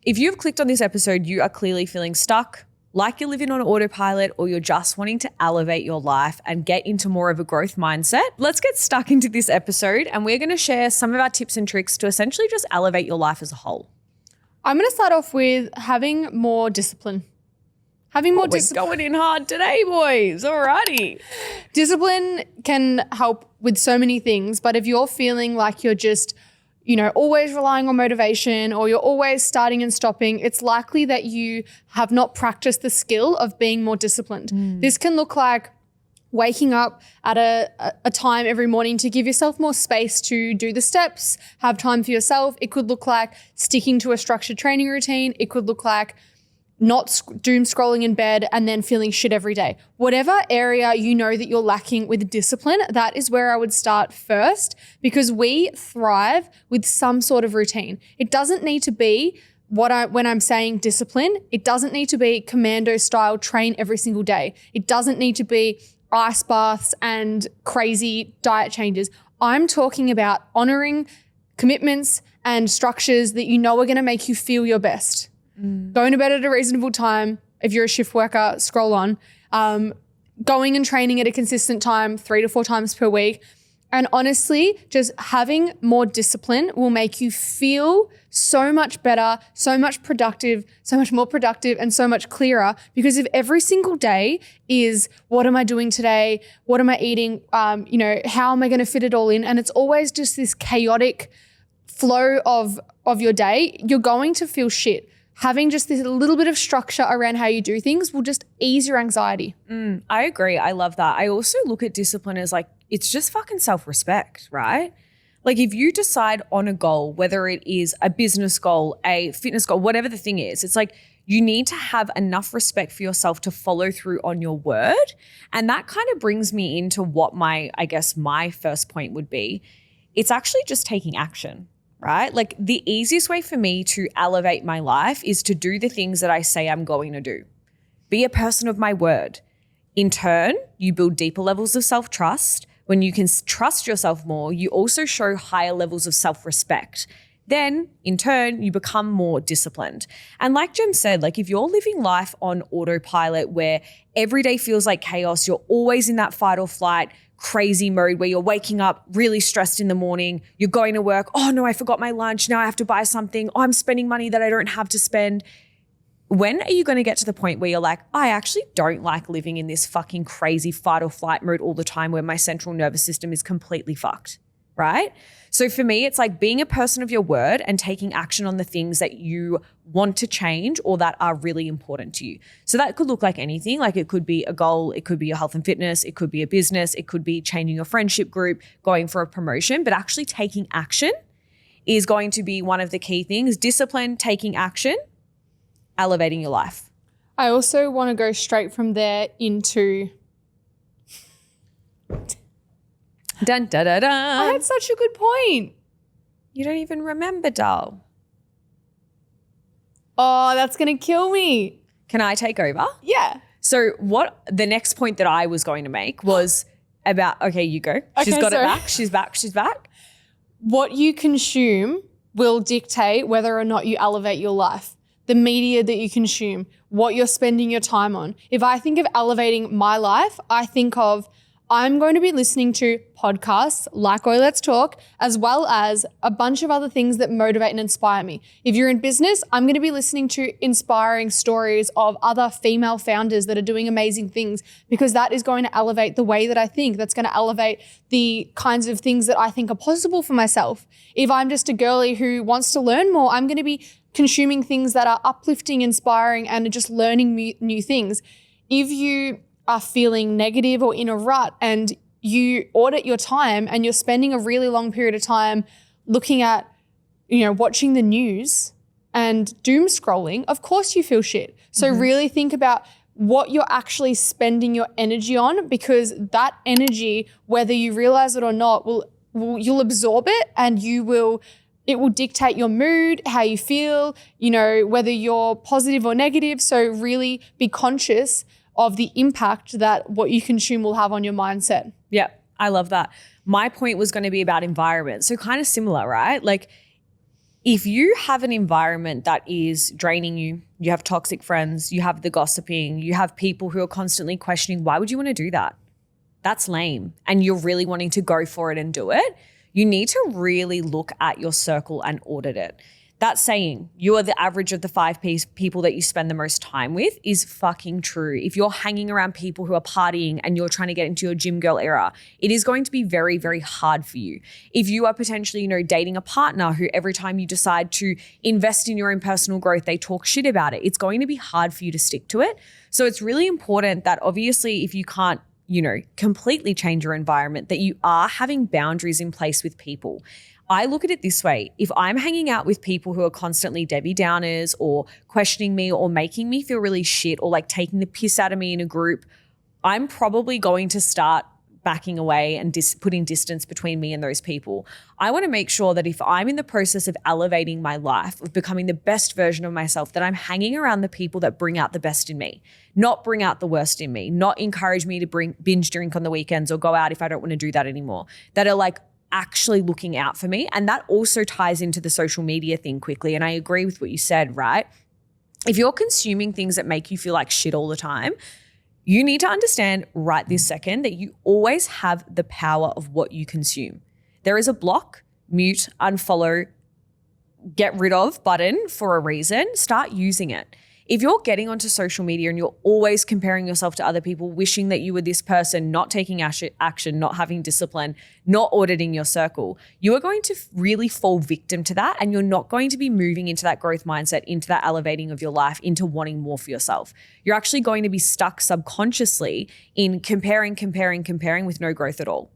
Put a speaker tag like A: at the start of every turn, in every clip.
A: If you've clicked on this episode, you are clearly feeling stuck, like you're living on autopilot, or you're just wanting to elevate your life and get into more of a growth mindset. Let's get stuck into this episode, and we're going to share some of our tips and tricks to essentially just elevate your life as a whole.
B: I'm going to start off with having more discipline.
A: We're going in hard today, boys. Alrighty.
B: Discipline can help with so many things, but if you're feeling like you're just, always relying on motivation, or you're always starting and stopping, it's likely that you have not practiced the skill of being more disciplined. This can look like waking up at a time every morning to give yourself more space to do the steps, have time for yourself. It could look like sticking to a structured training routine. It could look like not doom scrolling in bed and then feeling shit every day. Whatever area you know that you're lacking with discipline, that is where I would start first, because we thrive with some sort of routine. It doesn't need to be when I'm saying discipline, it doesn't need to be commando style train every single day. It doesn't need to be ice baths and crazy diet changes. I'm talking about honoring commitments and structures that you know are going to make you feel your best. Going to bed at a reasonable time. If you're a shift worker, scroll on. Going and training at a consistent time, 3 to 4 times per week. And honestly, just having more discipline will make you feel so much better, so much more productive, and so much clearer. Because if every single day is, what am I doing today? What am I eating? How am I going to fit it all in? And it's always just this chaotic flow of your day, you're going to feel shit. Having just this little bit of structure around how you do things will just ease your anxiety.
A: I agree. I love that. I also look at discipline as like, it's just fucking self-respect, right? Like if you decide on a goal, whether it is a business goal, a fitness goal, whatever the thing is, it's like you need to have enough respect for yourself to follow through on your word. And that kind of brings me into what my first point would be. It's actually just taking action. Right? Like the easiest way for me to elevate my life is to do the things that I say I'm going to do. Be a person of my word. In turn, you build deeper levels of self-trust. When you can trust yourself more, you also show higher levels of self-respect. Then, in turn, you become more disciplined. And like Gem said, like if you're living life on autopilot where every day feels like chaos, you're always in that fight or flight, crazy mode where you're waking up really stressed in the morning, you're going to work, oh no, I forgot my lunch, now I have to buy something, oh, I'm spending money that I don't have to spend. When are you going to get to the point where you're like, I actually don't like living in this fucking crazy fight or flight mode all the time where my central nervous system is completely fucked, right? So for me, it's like being a person of your word and taking action on the things that you want to change or that are really important to you. So that could look like anything. Like it could be a goal, it could be your health and fitness, it could be a business, it could be changing your friendship group, going for a promotion, but actually taking action is going to be one of the key things. Discipline, taking action, elevating your life.
B: I also want to go straight from there into...
A: Dun, dun, dun, dun.
B: I had such a good point.
A: You don't even remember, doll.
B: Oh, that's going to kill me.
A: Can I take over?
B: Yeah.
A: So what the next point that I was going to make was about, okay, you go. She's got it back. She's back.
B: What you consume will dictate whether or not you elevate your life. The media that you consume, what you're spending your time on. If I think of elevating my life, I think of I'm going to be listening to podcasts like Oi Let's Talk, as well as a bunch of other things that motivate and inspire me. If you're in business, I'm going to be listening to inspiring stories of other female founders that are doing amazing things, because that is going to elevate the way that I think. That's going to elevate the kinds of things that I think are possible for myself. If I'm just a girly who wants to learn more, I'm going to be consuming things that are uplifting, inspiring, and just learning new things. If you are feeling negative or in a rut and you audit your time and you're spending a really long period of time looking at, watching the news and doom scrolling, of course you feel shit. So really think about what you're actually spending your energy on, because that energy, whether you realize it or not, you'll absorb it and it will dictate your mood, how you feel, whether you're positive or negative. So really be conscious of the impact that what you consume will have on your mindset.
A: if you have an environment that is draining you, you have toxic friends, you have the gossiping, you have people who are constantly questioning, why would you want to do that? That's lame. And you're really wanting to go for it and do it. You need to really look at your circle and audit it. That saying, you are the average of the 5 people that you spend the most time with is fucking true. If you're hanging around people who are partying and you're trying to get into your gym girl era, it is going to be very, very hard for you. If you are potentially, dating a partner who every time you decide to invest in your own personal growth, they talk shit about it, it's going to be hard for you to stick to it. So it's really important that obviously if you can't, completely change your environment, that you are having boundaries in place with people. I look at it this way. If I'm hanging out with people who are constantly Debbie Downers or questioning me or making me feel really shit or like taking the piss out of me in a group, I'm probably going to start backing away and putting distance between me and those people. I want to make sure that if I'm in the process of elevating my life, of becoming the best version of myself, that I'm hanging around the people that bring out the best in me, not bring out the worst in me, not encourage me to binge drink on the weekends or go out if I don't want to do that anymore, that are like actually looking out for me. And that also ties into the social media thing quickly. And I agree with what you said, right? If you're consuming things that make you feel like shit all the time, you need to understand right this second that you always have the power of what you consume. There is a block, mute, unfollow, get rid of button for a reason. Start using it. If you're getting onto social media and you're always comparing yourself to other people, wishing that you were this person, not taking action, not having discipline, not auditing your circle, you are going to really fall victim to that, and you're not going to be moving into that growth mindset, into that elevating of your life, into wanting more for yourself. You're actually going to be stuck subconsciously in comparing with no growth at all.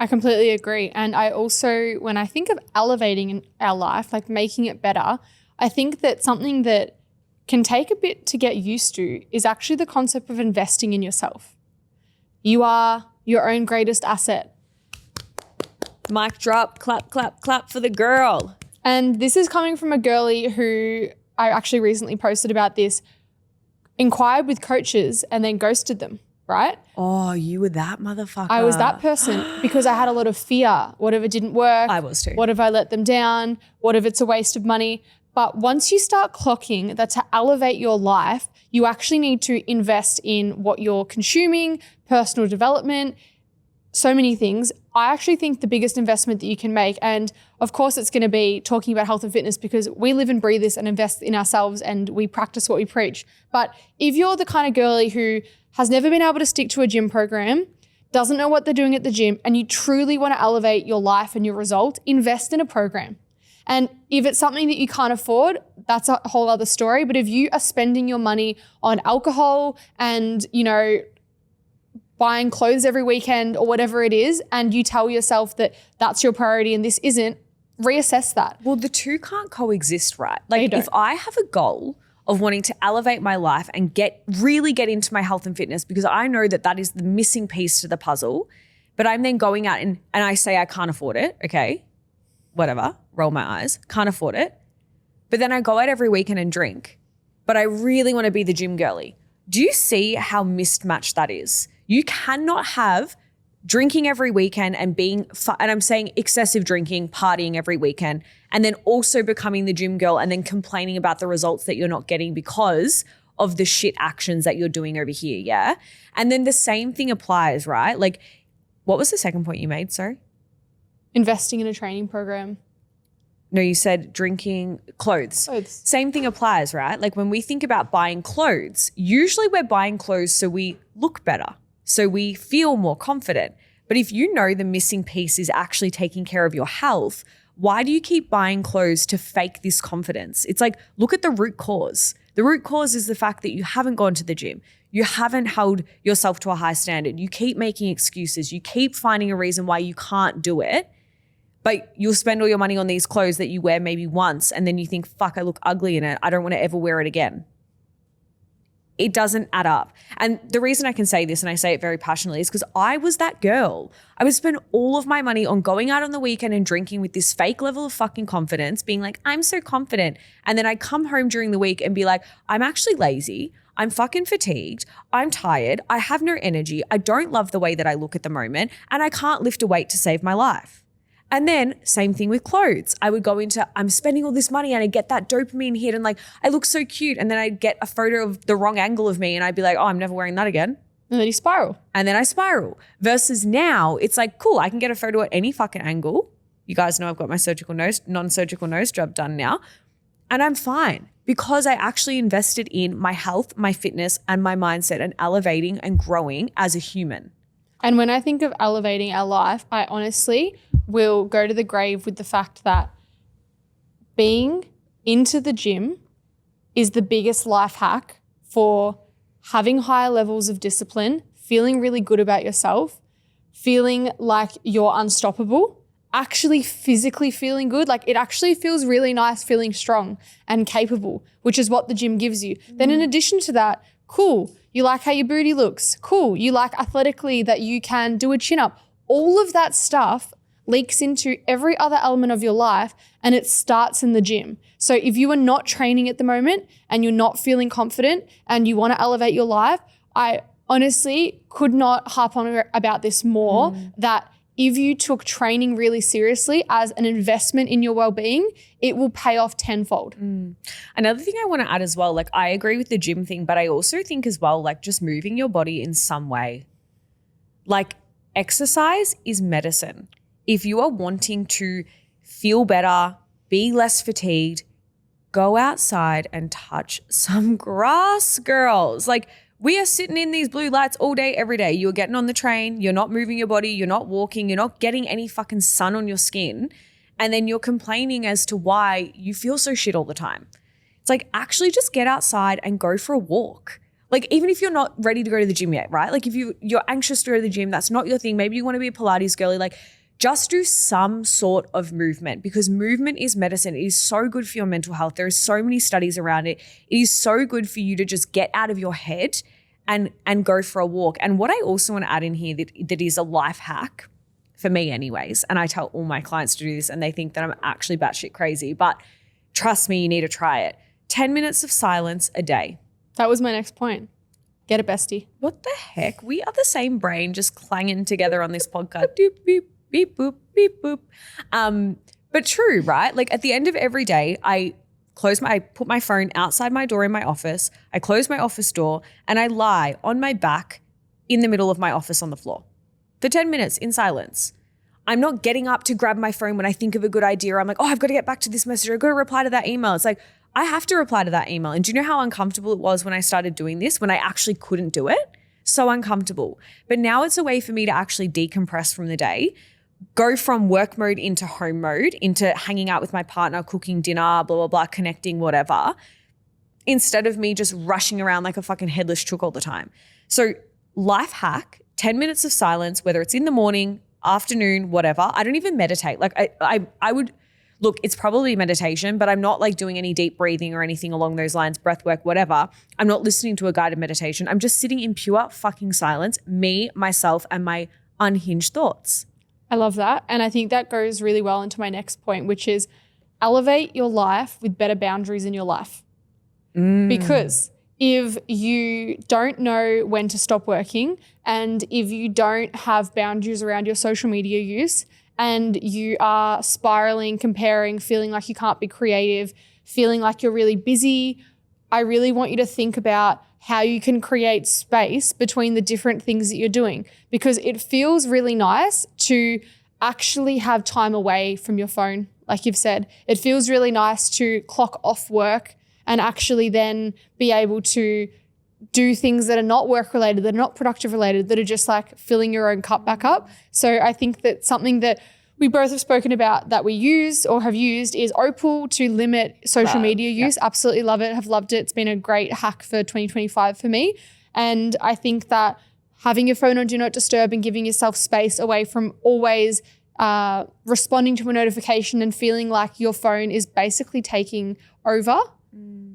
B: I completely agree. And I also, when I think of elevating in our life, like making it better, I think that something that can take a bit to get used to is actually the concept of investing in yourself. You are your own greatest asset.
A: Mic drop, clap, clap, clap for the girl.
B: And this is coming from a girly who I actually recently posted about this, inquired with coaches and then ghosted them, right?
A: Oh, you were that motherfucker.
B: I was that person because I had a lot of fear. What if it didn't work?
A: I was too.
B: What if I let them down? What if it's a waste of money? But once you start clocking that to elevate your life, you actually need to invest in what you're consuming, personal development, so many things. I actually think the biggest investment that you can make, and of course it's going to be talking about health and fitness because we live and breathe this and invest in ourselves and we practice what we preach. But if you're the kind of girly who has never been able to stick to a gym program, doesn't know what they're doing at the gym, and you truly want to elevate your life and your result, invest in a program. And if it's something that you can't afford, that's a whole other story. But if you are spending your money on alcohol and, buying clothes every weekend or whatever it is, and you tell yourself that that's your priority and this isn't, reassess that.
A: Well, the two can't coexist, right? Like if I have a goal of wanting to elevate my life and really get into my health and fitness, because I know that is the missing piece to the puzzle, but I'm then going out and I say I can't afford it, okay? Whatever, roll my eyes, can't afford it. But then I go out every weekend and drink, but I really want to be the gym girly. Do you see how mismatched that is? You cannot have drinking every weekend and and I'm saying excessive drinking, partying every weekend, and then also becoming the gym girl and then complaining about the results that you're not getting because of the shit actions that you're doing over here, yeah? And then the same thing applies, right? Like, what was the second point you made, sorry?
B: Investing in a training program.
A: No, you said drinking, clothes. Same thing applies, right? Like when we think about buying clothes, usually we're buying clothes so we look better, so we feel more confident. But if you know the missing piece is actually taking care of your health, why do you keep buying clothes to fake this confidence? It's like, look at the root cause. The root cause is the fact that you haven't gone to the gym. You haven't held yourself to a high standard. You keep making excuses. You keep finding a reason why you can't do it. But you'll spend all your money on these clothes that you wear maybe once and then you think, fuck, I look ugly in it. I don't want to ever wear it again. It doesn't add up. And the reason I can say this, and I say it very passionately, is because I was that girl. I would spend all of my money on going out on the weekend and drinking with this fake level of fucking confidence, being like, I'm so confident. And then I'd come home during the week and be like, I'm actually lazy. I'm fucking fatigued. I'm tired. I have no energy. I don't love the way that I look at the moment. And I can't lift a weight to save my life. And then same thing with clothes. I would go into, I'm spending all this money and I get that dopamine hit and like, I look so cute. And then I'd get a photo of the wrong angle of me and I'd be like, oh, I'm never wearing that again.
B: And then you spiral.
A: And then I spiral. Versus now it's like, cool, I can get a photo at any fucking angle. You guys know I've got my non-surgical nose job done now. And I'm fine because I actually invested in my health, my fitness, and my mindset and elevating and growing as a human.
B: And when I think of elevating our life, I honestly will go to the grave with the fact that being into the gym is the biggest life hack for having higher levels of discipline, feeling really good about yourself, feeling like you're unstoppable, actually physically feeling good. Like it actually feels really nice feeling strong and capable, which is what the gym gives you. Then in addition to that, cool, you like how your booty looks. Cool, you like athletically that you can do a chin up. All of that stuff leaks into every other element of your life and it starts in the gym. So if you are not training at the moment and you're not feeling confident and you want to elevate your life, I honestly could not harp on about this more, that if you took training really seriously as an investment in your well-being, it will pay off tenfold.
A: Another thing I want to add as well, like I agree with the gym thing, but I also think as well, like just moving your body in some way. Like exercise is medicine. If you are wanting to feel better, be less fatigued, go outside and touch some grass, girls. Like we are sitting in these blue lights all day, every day. You're getting on the train, you're not moving your body, you're not walking, you're not getting any fucking sun on your skin. And then you're complaining as to why you feel so shit all the time. It's like actually just get outside and go for a walk. Like even if you're not ready to go to the gym yet, right? Like if you're anxious to go to the gym, that's not your thing. Maybe you want to be a Pilates girly, like just do some sort of movement because movement is medicine. It is so good for your mental health. There are so many studies around it. It is so good for you to just get out of your head and go for a walk. And what I also want to add in here that is a life hack for me anyways, and I tell all my clients to do this and they think that I'm actually batshit crazy, but trust me, you need to try it. 10 minutes of silence a day.
B: That was my next point. Get a bestie.
A: What the heck? We are the same brain just clanging together on this podcast. Doop, beep, beep, boop, beep, boop. But true, right? Like at the end of every day, I put my phone outside my door in my office, I close my office door and I lie on my back in the middle of my office on the floor for 10 minutes in silence. I'm not getting up to grab my phone when I think of a good idea. I'm like, oh, I've got to get back to this message. I've got to reply to that email. It's like, I have to reply to that email. And do you know how uncomfortable it was when I started doing this, when I actually couldn't do it? So uncomfortable. But now it's a way for me to actually decompress from the day, go from work mode into home mode, into hanging out with my partner, cooking dinner, blah, blah, blah, connecting, whatever, instead of me just rushing around like a fucking headless chook all the time. So life hack, 10 minutes of silence, whether it's in the morning, afternoon, whatever. I don't even meditate. Like I would, look, it's probably meditation, but I'm not like doing any deep breathing or anything along those lines, breath work, whatever. I'm not listening to a guided meditation. I'm just sitting in pure fucking silence, me, myself, and my unhinged thoughts.
B: I love that. And I think that goes really well into my next point, which is elevate your life with better boundaries in your life. Because if you don't know when to stop working and if you don't have boundaries around your social media use and you are spiraling, comparing, feeling like you can't be creative, feeling like you're really busy, I really want you to think about how you can create space between the different things that you're doing, because it feels really nice to actually have time away from your phone. Like you've said, it feels really nice to clock off work and actually then be able to do things that are not work related, that are not productive related, that are just like filling your own cup back up. So I think that something that we both have spoken about that we use or have used is Opal to limit social media use. Yeah. Absolutely love it. Have loved it. It's been a great hack for 2025 for me. And I think that having your phone on Do Not Disturb and giving yourself space away from always responding to a notification and feeling like your phone is basically taking over.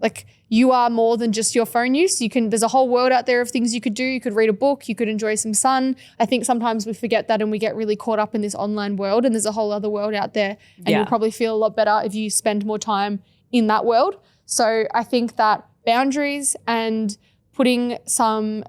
B: Like you are more than just your phone use. There's a whole world out there of things you could do. You could read a book, you could enjoy some sun. I think sometimes we forget that and we get really caught up in this online world, and there's a whole other world out there, and you'll probably feel a lot better if you spend more time in that world. So I think that boundaries and putting some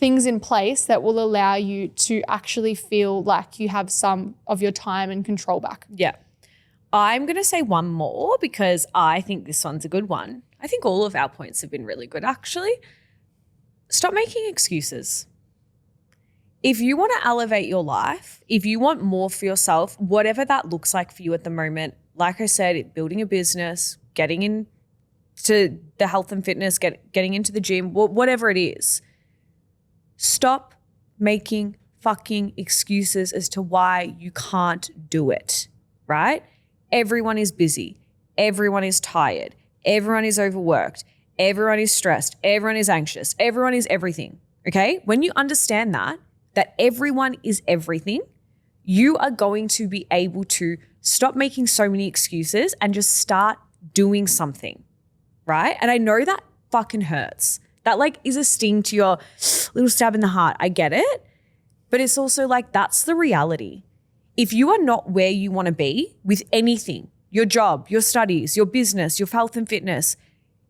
B: things in place that will allow you to actually feel like you have some of your time and control back.
A: Yeah. I'm going to say one more because I think this one's a good one. I think all of our points have been really good, actually. Stop making excuses. If you want to elevate your life, if you want more for yourself, whatever that looks like for you at the moment, like I said, building a business, getting into the health and fitness, getting into the gym, whatever it is, stop making fucking excuses as to why you can't do it, right? Everyone is busy. Everyone is tired. Everyone is overworked. Everyone is stressed. Everyone is anxious. Everyone is everything, okay? When you understand that everyone is everything, you are going to be able to stop making so many excuses and just start doing something, right? And I know that fucking hurts. That like is a sting to your little stab in the heart. I get it. But it's also like that's the reality. If you are not where you want to be with anything, your job, your studies, your business, your health and fitness,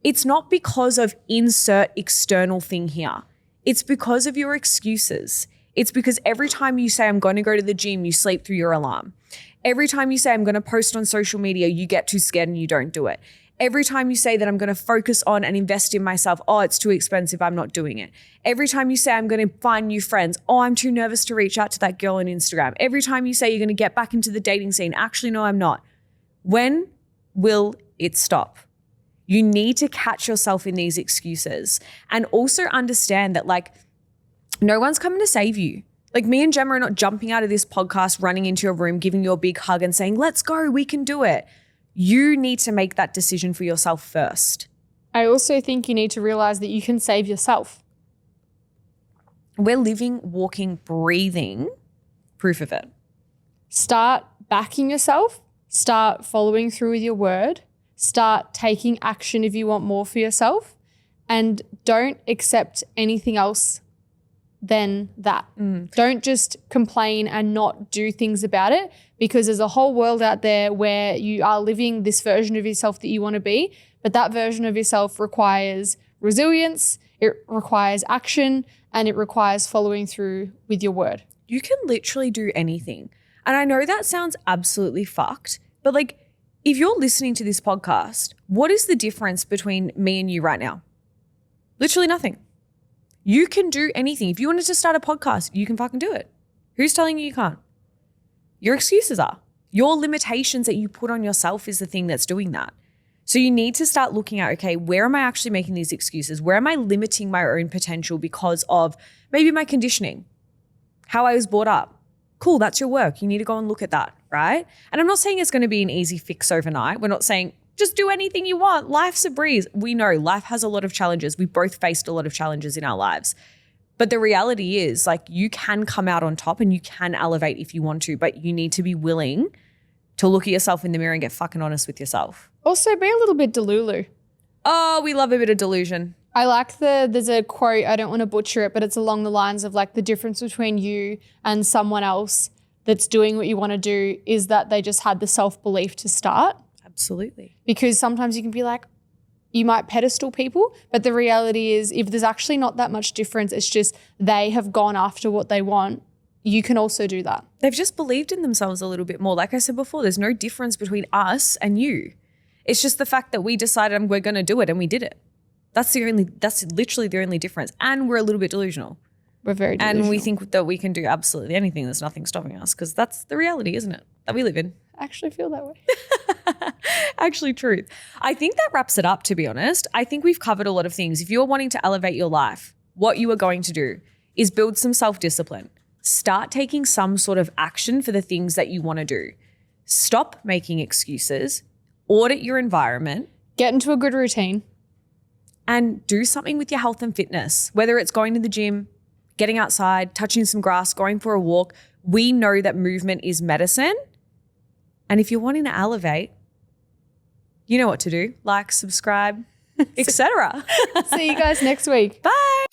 A: it's not because of insert external thing here. It's because of your excuses. It's because every time you say, I'm going to go to the gym, you sleep through your alarm. Every time you say, I'm going to post on social media, you get too scared and you don't do it. Every time you say that I'm going to focus on and invest in myself, oh, it's too expensive, I'm not doing it. Every time you say I'm going to find new friends, oh, I'm too nervous to reach out to that girl on Instagram. Every time you say you're going to get back into the dating scene, actually, no, I'm not. When will it stop? You need to catch yourself in these excuses and also understand that like no one's coming to save you. Like me and Gemma are not jumping out of this podcast, running into your room, giving you a big hug and saying, let's go, we can do it. You need to make that decision for yourself first.
B: I also think you need to realize that you can save yourself.
A: We're living, walking, breathing proof of it.
B: Start backing yourself. Start following through with your word. Start taking action if you want more for yourself. And don't accept anything else than that. Don't just complain and not do things about it, because there's a whole world out there where you are living this version of yourself that you want to be, but that version of yourself requires resilience, it requires action, and it requires following through with your word.
A: You can literally do anything. And I know that sounds absolutely fucked, but like if you're listening to this podcast, what is the difference between me and you right now? Literally nothing. You can do anything. If you wanted to start a podcast, you can fucking do it. Who's telling you can't? Your excuses are. Your limitations that you put on yourself is the thing that's doing that. So you need to start looking at, okay, where am I actually making these excuses? Where am I limiting my own potential because of maybe my conditioning, how I was brought up? Cool, that's your work. You need to go and look at that, right? And I'm not saying it's going to be an easy fix overnight. We're not saying just do anything you want. Life's a breeze. We know life has a lot of challenges. We both faced a lot of challenges in our lives. But the reality is like you can come out on top and you can elevate if you want to, but you need to be willing to look at yourself in the mirror and get fucking honest with yourself.
B: Also be a little bit delulu.
A: Oh, we love a bit of delusion.
B: I like there's a quote, I don't want to butcher it, but it's along the lines of like the difference between you and someone else that's doing what you want to do is that they just had the self-belief to start.
A: Absolutely.
B: Because sometimes you can be like, you might pedestal people, but the reality is if there's actually not that much difference, it's just they have gone after what they want, you can also do that.
A: They've just believed in themselves a little bit more. Like I said before, there's no difference between us and you. It's just the fact that we decided we're going to do it and we did it. That's literally the only difference. And we're a little bit delusional.
B: We're very delusional.
A: And we think that we can do absolutely anything. There's nothing stopping us because that's the reality, isn't it? That we live in.
B: I actually feel that way.
A: Actually, truth. I think that wraps it up, to be honest. I think we've covered a lot of things. If you're wanting to elevate your life, what you are going to do is build some self-discipline. Start taking some sort of action for the things that you want to do. Stop making excuses. Audit your environment.
B: Get into a good routine.
A: And do something with your health and fitness, whether it's going to the gym, getting outside, touching some grass, going for a walk. We know that movement is medicine. And if you're wanting to elevate, you know what to do. Like, subscribe, etc.
B: See you guys next week.
A: Bye.